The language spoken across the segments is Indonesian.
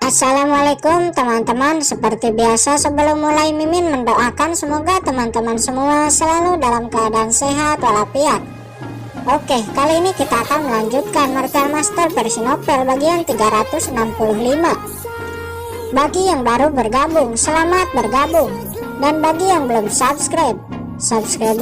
Assalamualaikum teman-teman. Seperti biasa sebelum mulai, Mimin mendoakan semoga teman-teman semua selalu dalam keadaan sehat walafiat. Oke, kali ini kita akan melanjutkan Martial Master versi novel bagian 365. Bagi yang baru bergabung, selamat bergabung. Dan bagi yang belum subscribe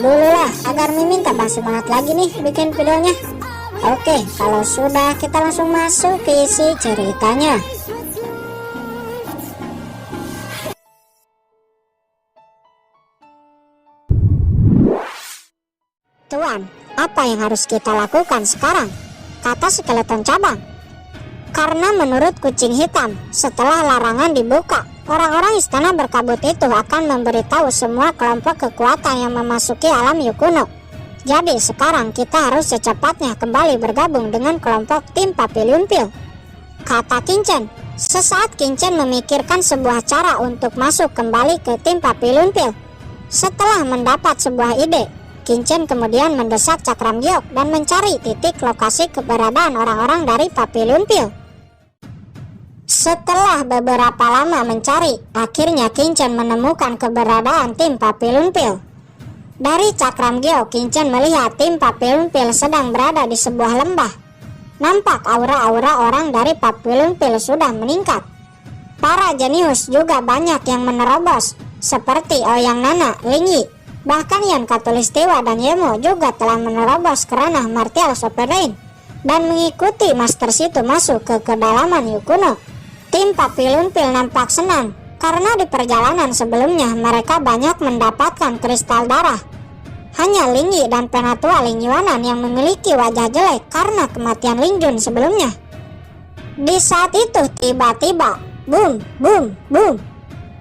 dulu lah agar Mimin tambah semangat lagi nih bikin videonya. Oke, kalau sudah kita langsung masuk ke isi ceritanya. Tuan, apa yang harus kita lakukan sekarang? Kata skeleton cabang. Karena menurut kucing hitam, setelah larangan dibuka, orang-orang istana berkabut itu akan memberitahu semua kelompok kekuatan yang memasuki alam Yukuno. Jadi sekarang kita harus secepatnya kembali bergabung dengan kelompok tim Papiliun Pil, kata Kincen. Sesaat Kincen memikirkan sebuah cara untuk masuk kembali ke tim Papiliun Pil. Setelah mendapat sebuah ide, Kincen kemudian mendesak Cakram Giok dan mencari titik lokasi keberadaan orang-orang dari Papiliun Pil. Setelah beberapa lama mencari, akhirnya Kincen menemukan keberadaan tim Papiliun Pil. Dari Cakram Giok, Kincen melihat tim Papiliun Pil sedang berada di sebuah lembah. Nampak aura-aura orang dari Papiliun Pil sudah meningkat. Para jenius juga banyak yang menerobos, seperti Ouyang Nana, Ling Yi. Bahkan Yan Khatulistiwa dan Yemo juga telah menerobos ke ranah Martial Sovereign dan mengikuti Master Situ masuk ke kedalaman Yukuno. Tim Papiliun Pil nampak senang karena di perjalanan sebelumnya mereka banyak mendapatkan kristal darah. Hanya Ling Yi dan Penatua Ling Yuanan yang memiliki wajah jelek karena kematian Ling Jun sebelumnya. Di saat itu tiba-tiba, boom, boom, boom.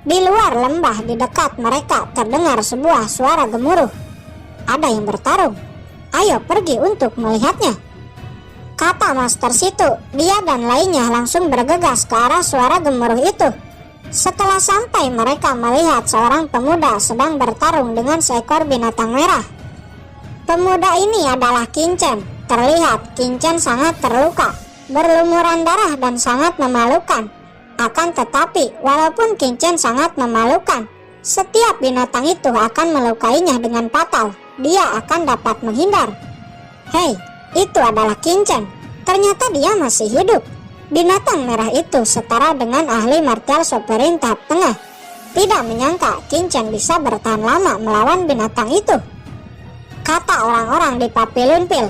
Di luar lembah di dekat mereka terdengar sebuah suara gemuruh. Ada yang bertarung. Ayo pergi untuk melihatnya, kata Master Situ. Dia dan lainnya langsung bergegas ke arah suara gemuruh itu. Setelah sampai, mereka melihat seorang pemuda sedang bertarung dengan seekor binatang merah. Pemuda ini adalah Kincen. Terlihat Kincen sangat terluka, berlumuran darah dan sangat memalukan. Akan tetapi, walaupun Kincen sangat memalukan, setiap binatang itu akan melukainya dengan fatal. Dia akan dapat menghindar. Hei, itu adalah Kincen. Ternyata dia masih hidup. Binatang merah itu setara dengan ahli Martial Sovereign tahap tengah. Tidak menyangka Kincen bisa bertahan lama melawan binatang itu, kata orang-orang di Papiliun Pil.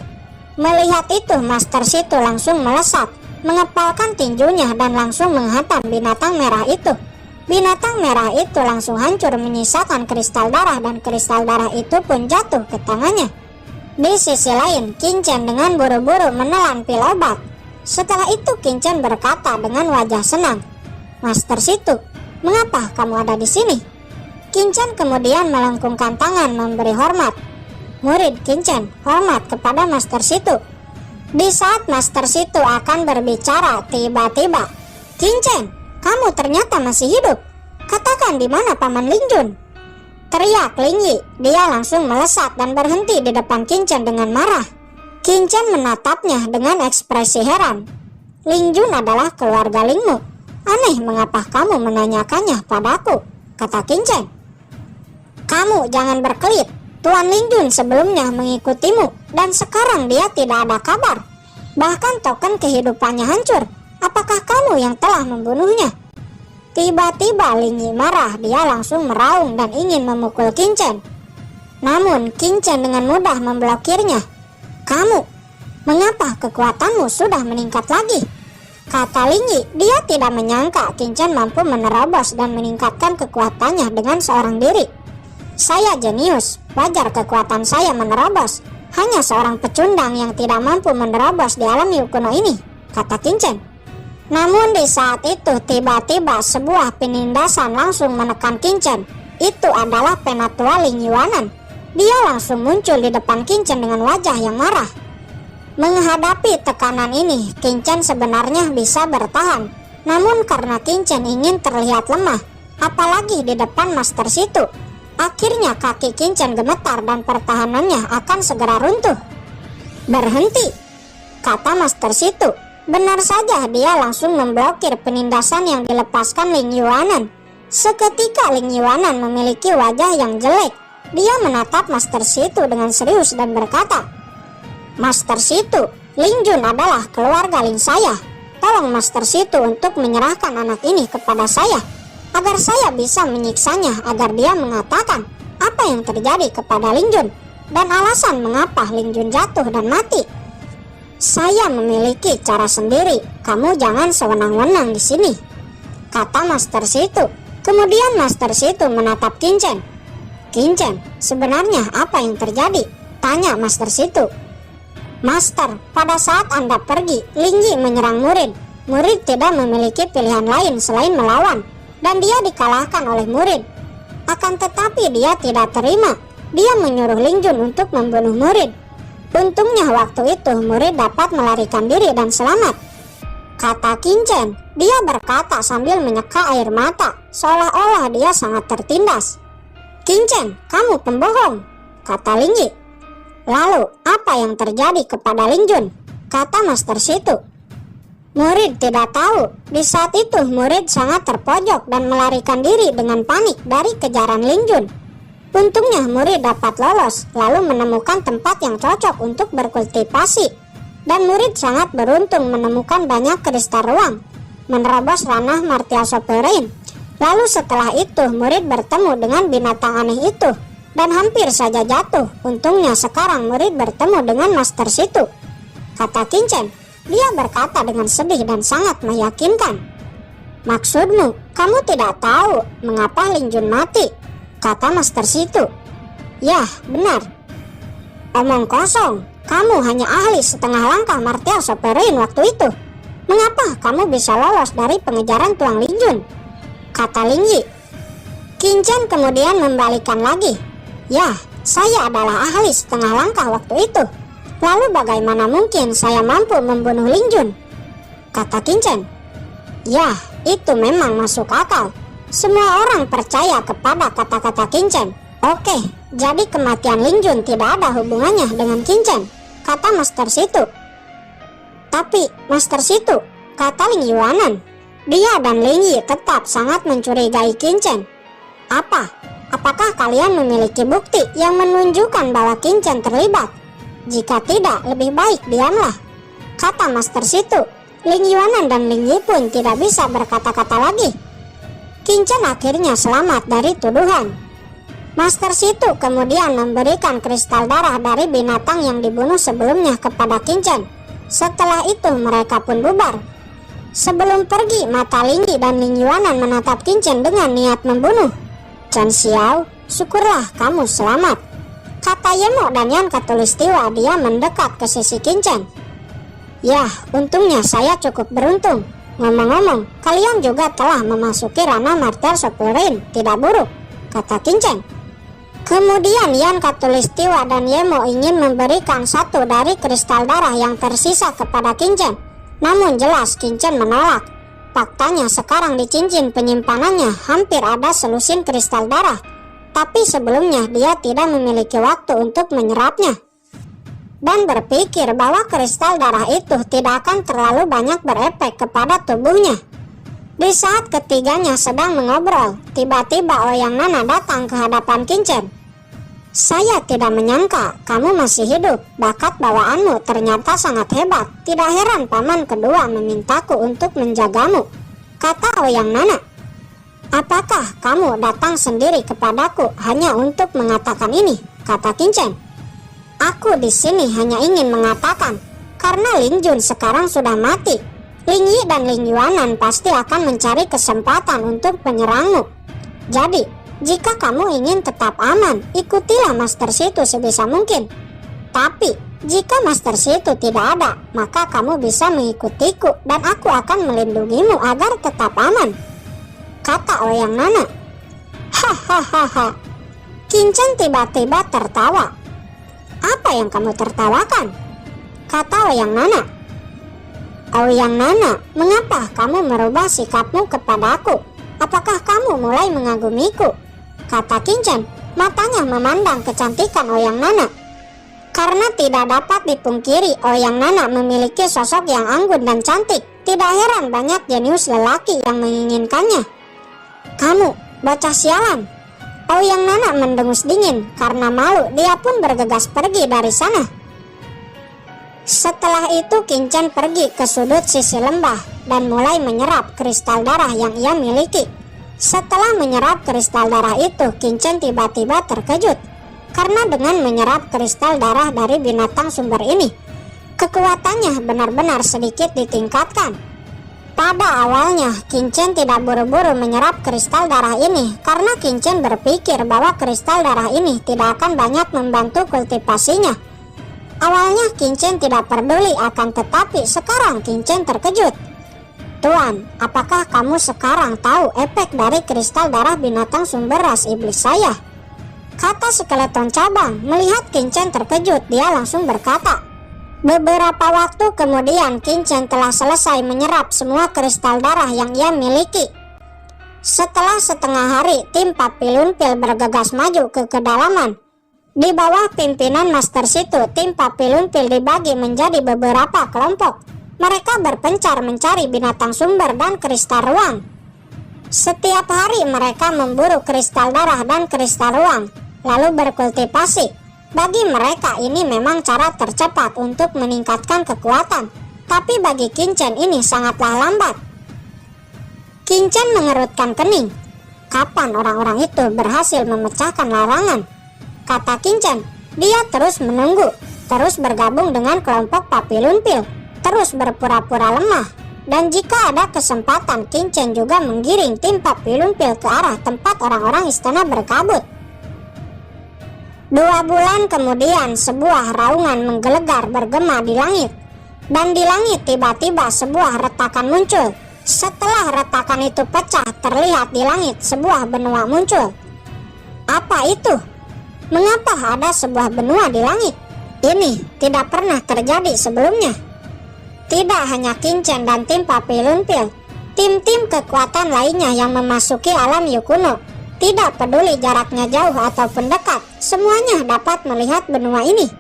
Melihat itu, Master Situ langsung melesat, mengepalkan tinjunya dan langsung menghantam binatang merah itu. Binatang merah itu langsung hancur menyisakan kristal darah dan kristal darah itu pun jatuh ke tangannya. Di sisi lain, Kincen dengan buru-buru menelan pil obat. Setelah itu Kincen berkata dengan wajah senang, Master Situ, mengapa kamu ada di sini? Kincen kemudian melengkungkan tangan memberi hormat. Murid Kincen, hormat kepada Master Situ. Di saat Master Situ akan berbicara, tiba-tiba, Kincen, kamu ternyata masih hidup. Katakan di mana Paman Ling Jun? Teriak Ling Yi. Dia langsung melesat dan berhenti di depan Kincen dengan marah. Kincen menatapnya dengan ekspresi heran. Ling Jun adalah keluarga Lingmu. Aneh mengapa kamu menanyakannya padaku, kata Kincen. Kamu jangan berkelit. Tuan Ling Jun sebelumnya mengikutimu dan sekarang dia tidak ada kabar. Bahkan token kehidupannya hancur. Apakah kamu yang telah membunuhnya? Tiba-tiba Ling Yi marah. Dia langsung meraung dan ingin memukul Kincen. Namun Kincen dengan mudah memblokirnya. Kamu, mengapa kekuatanmu sudah meningkat lagi? Kata Ling Yi. Dia tidak menyangka Kincen mampu menerobos dan meningkatkan kekuatannya dengan seorang diri. Saya jenius, wajar kekuatan saya menerobos. Hanya seorang pecundang yang tidak mampu menerobos di alam Yukuno ini, kata Kincen. Namun di saat itu tiba-tiba sebuah penindasan langsung menekan Kincen. Itu adalah Penatua Ling Yuanan. Dia langsung muncul di depan Kincen dengan wajah yang marah. Menghadapi tekanan ini, Kincen sebenarnya bisa bertahan. Namun karena Kincen ingin terlihat lemah, apalagi di depan Master Situ, akhirnya kaki Kincen gemetar dan pertahanannya akan segera runtuh. Berhenti, kata Master Situ. Benar saja, dia langsung memblokir penindasan yang dilepaskan Ling Yuanan. Seketika Ling Yuanan memiliki wajah yang jelek. Dia menatap Master Shitu dengan serius dan berkata, "Master Shitu, Ling Jun adalah keluarga Ling saya. Tolong Master Shitu untuk menyerahkan anak ini kepada saya, agar saya bisa menyiksanya agar dia mengatakan apa yang terjadi kepada Ling Jun dan alasan mengapa Ling Jun jatuh dan mati. Saya memiliki cara sendiri, kamu jangan sewenang-wenang di sini," kata Master Shitu. Kemudian Master Shitu menatap Qin Chen. "Qin Chen, sebenarnya apa yang terjadi?" tanya Master Shitu. "Master, pada saat Anda pergi, Ling Yi menyerang murid. Murid tidak memiliki pilihan lain selain melawan, dan dia dikalahkan oleh murid. Akan tetapi dia tidak terima. Dia menyuruh Ling Jun untuk membunuh murid. Untungnya waktu itu murid dapat melarikan diri dan selamat," kata Qin Chen. Dia berkata sambil menyeka air mata, seolah-olah dia sangat tertindas. "Qin Chen, kamu pembohong," kata Ling Yi. "Lalu apa yang terjadi kepada Ling Jun?" kata Master Shitu. Murid tidak tahu. Di saat itu murid sangat terpojok dan melarikan diri dengan panik dari kejaran Ling Jun. Untungnya murid dapat lolos, lalu menemukan tempat yang cocok untuk berkultivasi. Dan murid sangat beruntung menemukan banyak kristal ruang, menerobos ranah martial sovereign. Lalu setelah itu murid bertemu dengan binatang aneh itu dan hampir saja jatuh. Untungnya sekarang murid bertemu dengan Master Shitu, kata Qin Chen. Dia berkata dengan sedih dan sangat meyakinkan. "Maksudmu, kamu tidak tahu mengapa Ling Jun mati?" kata Master Shitu. "Yah, benar." "Omong kosong, kamu hanya ahli setengah langkah martial sovereign waktu itu. Mengapa kamu bisa lolos dari pengejaran Tuang Ling Jun?" kata Ling Yi. Qin Chen kemudian membalikkan lagi. "Yah, saya adalah ahli setengah langkah waktu itu. Lalu bagaimana mungkin saya mampu membunuh Ling Jun?" kata Qin Chen. "Yah, itu memang masuk akal. Semua orang percaya kepada kata-kata Qin Chen." "Oke, jadi kematian Ling Jun tidak ada hubungannya dengan Qin Chen," kata Master Shitu. "Tapi Master Shitu," kata Ling Yuanan, "dia dan Ling Yi tetap sangat mencurigai Qin Chen. Apakah kalian memiliki bukti yang menunjukkan bahwa Qin Chen terlibat? Jika tidak, lebih baik diamlah," kata Master Shitu. Ling Yuanan dan Ling Yi pun tidak bisa berkata-kata lagi. Qin Chen akhirnya selamat dari tuduhan. Master Shitu kemudian memberikan kristal darah dari binatang yang dibunuh sebelumnya kepada Qin Chen. Setelah itu mereka pun bubar. Sebelum pergi, mata Ling Yi dan Ling Yuanan menatap Qin Chen dengan niat membunuh. "Chen Xiao, syukurlah kamu selamat," kata Yemo dan Yan Katulistiwa. Dia mendekat ke sisi Qin Chen. "Yah, untungnya saya cukup beruntung. Ngomong-ngomong, kalian juga telah memasuki ranah martial sovereign, tidak buruk," kata Qin Chen. Kemudian Yan Katulistiwa dan Yemo ingin memberikan satu dari kristal darah yang tersisa kepada Qin Chen. Namun jelas Qin Chen menolak. Faktanya sekarang di cincin penyimpanannya hampir ada selusin kristal darah. Tapi sebelumnya dia tidak memiliki waktu untuk menyerapnya. Dan berpikir bahwa kristal darah itu tidak akan terlalu banyak berefek kepada tubuhnya. Di saat ketiganya sedang mengobrol, tiba-tiba Ouyang Nana datang ke hadapan Qin Chen. "Saya tidak menyangka kamu masih hidup. Bakat bawaanmu ternyata sangat hebat. Tidak heran paman kedua memintaku untuk menjagamu," kata Ouyang Nana. "Apakah kamu datang sendiri kepadaku hanya untuk mengatakan ini?" kata Qin Chen. "Aku di sini hanya ingin mengatakan, karena Ling Jun sekarang sudah mati, Ling Yi dan Ling Yuanan pasti akan mencari kesempatan untuk menyerangmu. Jadi, jika kamu ingin tetap aman, ikutilah Master Shitu sebisa mungkin. Tapi, jika Master Shitu tidak ada, maka kamu bisa mengikutiku dan aku akan melindungimu agar tetap aman," kata Ouyang Nana. "Hahaha." Qin Chen tiba-tiba tertawa. "Apa yang kamu tertawakan?" kata Ouyang Nana. "Ouyang Nana, mengapa kamu merubah sikapmu kepadaku? Apakah kamu mulai mengagumiku?" kata Qin Chen. Matanya memandang kecantikan Ouyang Nana. Karena tidak dapat dipungkiri, Ouyang Nana memiliki sosok yang anggun dan cantik. Tidak heran banyak jenius lelaki yang menginginkannya. "Kamu, bocah sialan!" Ouyang Nana mendengus dingin. Karena malu, dia pun bergegas pergi dari sana. Setelah itu Qin pergi ke sudut sisi lembah dan mulai menyerap kristal darah yang ia miliki. Setelah menyerap kristal darah itu, Qin tiba-tiba terkejut. Karena dengan menyerap kristal darah dari binatang sumber ini, kekuatannya benar-benar sedikit ditingkatkan. Pada awalnya, Qin tidak buru-buru menyerap kristal darah ini karena Qin berpikir bahwa kristal darah ini tidak akan banyak membantu kultivasinya. Awalnya Qin tidak peduli, akan tetapi sekarang Qin terkejut. "Tuan, apakah kamu sekarang tahu efek dari kristal darah binatang sumber ras iblis saya?" kata skeleton cabang. Melihat Qin terkejut, dia langsung berkata. Beberapa waktu kemudian Qin telah selesai menyerap semua kristal darah yang ia miliki. Setelah setengah hari, tim Papillon Pill bergegas maju ke kedalaman. Di bawah pimpinan Master Situ, tim Papillon Pill dibagi menjadi beberapa kelompok. Mereka berpencar mencari binatang sumber dan kristal ruang. Setiap hari mereka memburu kristal darah dan kristal ruang, lalu berkultivasi. Bagi mereka ini memang cara tercepat untuk meningkatkan kekuatan, tapi bagi Qin ini sangatlah lambat. Qin mengerutkan kening. Kapan orang-orang itu berhasil memecahkan larangan? Kata Qin. Dia terus menunggu, terus bergabung dengan kelompok Papillon Pill, terus berpura-pura lemah. Dan jika ada kesempatan, Qin juga menggiring tim Papillon Pill ke arah tempat orang-orang istana berkabut. 2 bulan kemudian, sebuah raungan menggelegar bergema di langit. Dan di langit tiba-tiba sebuah retakan muncul. Setelah retakan itu pecah, terlihat di langit sebuah benua muncul. Apa itu? Mengapa ada sebuah benua di langit? Ini tidak pernah terjadi sebelumnya. Tidak hanya Qin dan tim Papillon Pill, tim-tim kekuatan lainnya yang memasuki alam Yukuno, tidak peduli jaraknya jauh ataupun dekat, semuanya dapat melihat benua ini.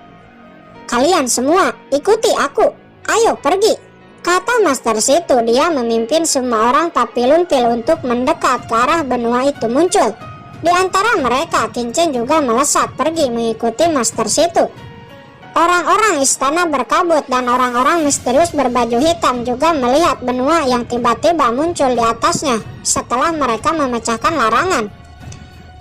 "Kalian semua, ikuti aku. Ayo pergi," kata Master Situ. Dia memimpin semua orang Papillon Pill untuk mendekat ke arah benua itu muncul. Di antara mereka, Qin juga melesat pergi mengikuti Master Situ. Orang-orang istana berkabut dan orang-orang misterius berbaju hitam juga melihat benua yang tiba-tiba muncul di atasnya setelah mereka memecahkan larangan.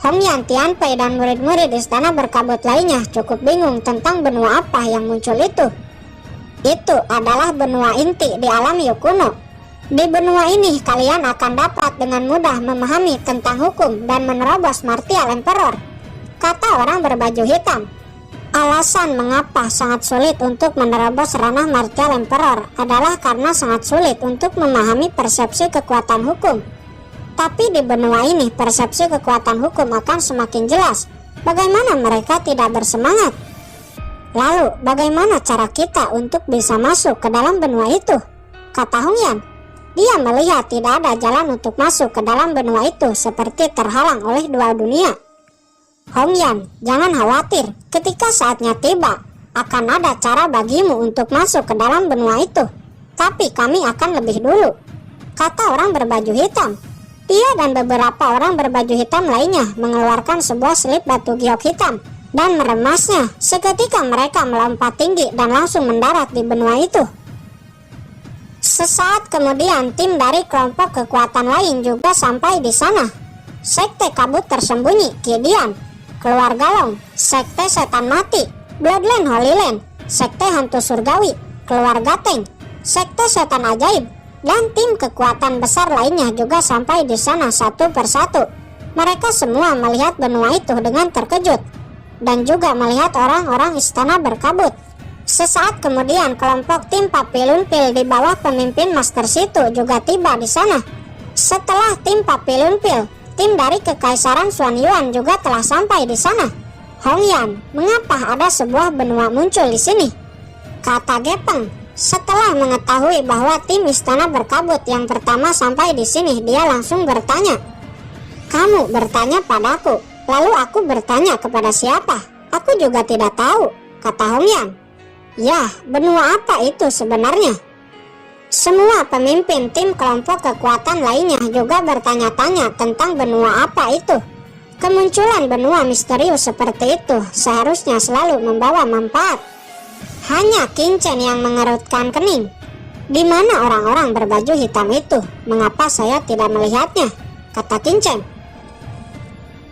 Hongyan, Tianpei, dan murid-murid istana berkabut lainnya cukup bingung tentang benua apa yang muncul itu. Itu adalah benua inti di alam Yukuno. Di benua ini kalian akan dapat dengan mudah memahami tentang hukum dan menerobos Martial Emperor, kata orang berbaju hitam. Alasan mengapa sangat sulit untuk menerobos ranah Martial Emperor adalah karena sangat sulit untuk memahami persepsi kekuatan hukum. Tapi di benua ini persepsi kekuatan hukum akan semakin jelas. Bagaimana mereka tidak bersemangat? Lalu bagaimana cara kita untuk bisa masuk ke dalam benua itu? Kata Hongyan. Dia melihat tidak ada jalan untuk masuk ke dalam benua itu, seperti terhalang oleh 2 dunia. Hongyan, jangan khawatir, ketika saatnya tiba akan ada cara bagimu untuk masuk ke dalam benua itu. Tapi kami akan lebih dulu, kata orang berbaju hitam. Dia dan beberapa orang berbaju hitam lainnya mengeluarkan sebuah selip batu giok hitam dan meremasnya. Seketika mereka melompat tinggi dan langsung mendarat di benua itu. Sesaat kemudian tim dari kelompok kekuatan lain juga sampai di sana. Sekte kabut tersembunyi, Kidian, Keluarga Long, Sekte Setan Mati, Bloodline Holy Land, Sekte Hantu Surgawi, Keluarga Teng, Sekte Setan Ajaib, dan tim kekuatan besar lainnya juga sampai di sana satu persatu. Mereka semua melihat benua itu dengan terkejut dan juga melihat orang-orang istana berkabut. Sesaat kemudian kelompok tim Papillon Pill di bawah pemimpin Master Situ juga tiba di sana. Setelah tim Papillon Pill, tim dari Kekaisaran Xuanyuan juga telah sampai di sana. Hongyan, mengapa ada sebuah benua muncul di sini? Kata Gepeng. Setelah mengetahui bahwa tim istana berkabut yang pertama sampai di sini, dia langsung bertanya. "Kamu bertanya padaku, lalu aku bertanya kepada siapa? Aku juga tidak tahu," kata Hong Yan. Yah, benua apa itu sebenarnya? Semua pemimpin tim kelompok kekuatan lainnya juga bertanya-tanya tentang benua apa itu. Kemunculan benua misterius seperti itu seharusnya selalu membawa manfaat. Hanya King Chen yang mengerutkan kening. Di mana orang-orang berbaju hitam itu? Mengapa saya tidak melihatnya? Kata King Chen.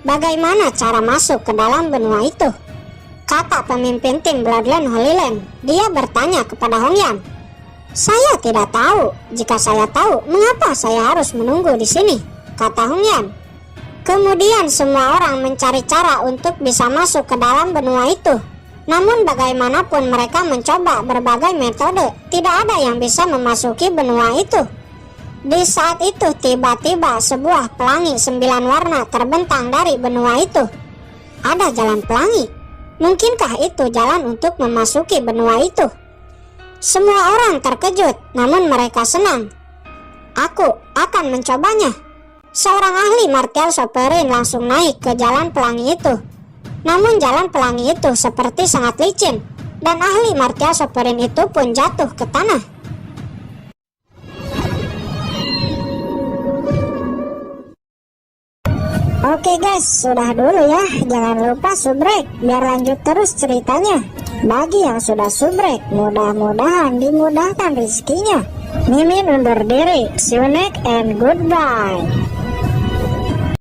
Bagaimana cara masuk ke dalam benua itu? Kata pemimpin tim Bloodline Holy Land. Dia bertanya kepada Hong Yan. Saya tidak tahu. Jika saya tahu, mengapa saya harus menunggu di sini? Kata Hong Yan. Kemudian semua orang mencari cara untuk bisa masuk ke dalam benua itu. Namun bagaimanapun mereka mencoba berbagai metode, tidak ada yang bisa memasuki benua itu. Di saat itu tiba-tiba sebuah pelangi 9 warna terbentang dari benua itu. Ada jalan pelangi. Mungkinkah itu jalan untuk memasuki benua itu? Semua orang terkejut, namun mereka senang. Aku akan mencobanya. Seorang ahli martial sovereign langsung naik ke jalan pelangi itu. Namun jalan pelangi itu seperti sangat licin, dan ahli martial sovereign itu pun jatuh ke tanah. Oke guys, sudah dulu ya. Jangan lupa subrek biar lanjut terus ceritanya. Bagi yang sudah subrek, mudah-mudahan dimudahkan rezekinya. Mimin undur diri. See you next and goodbye.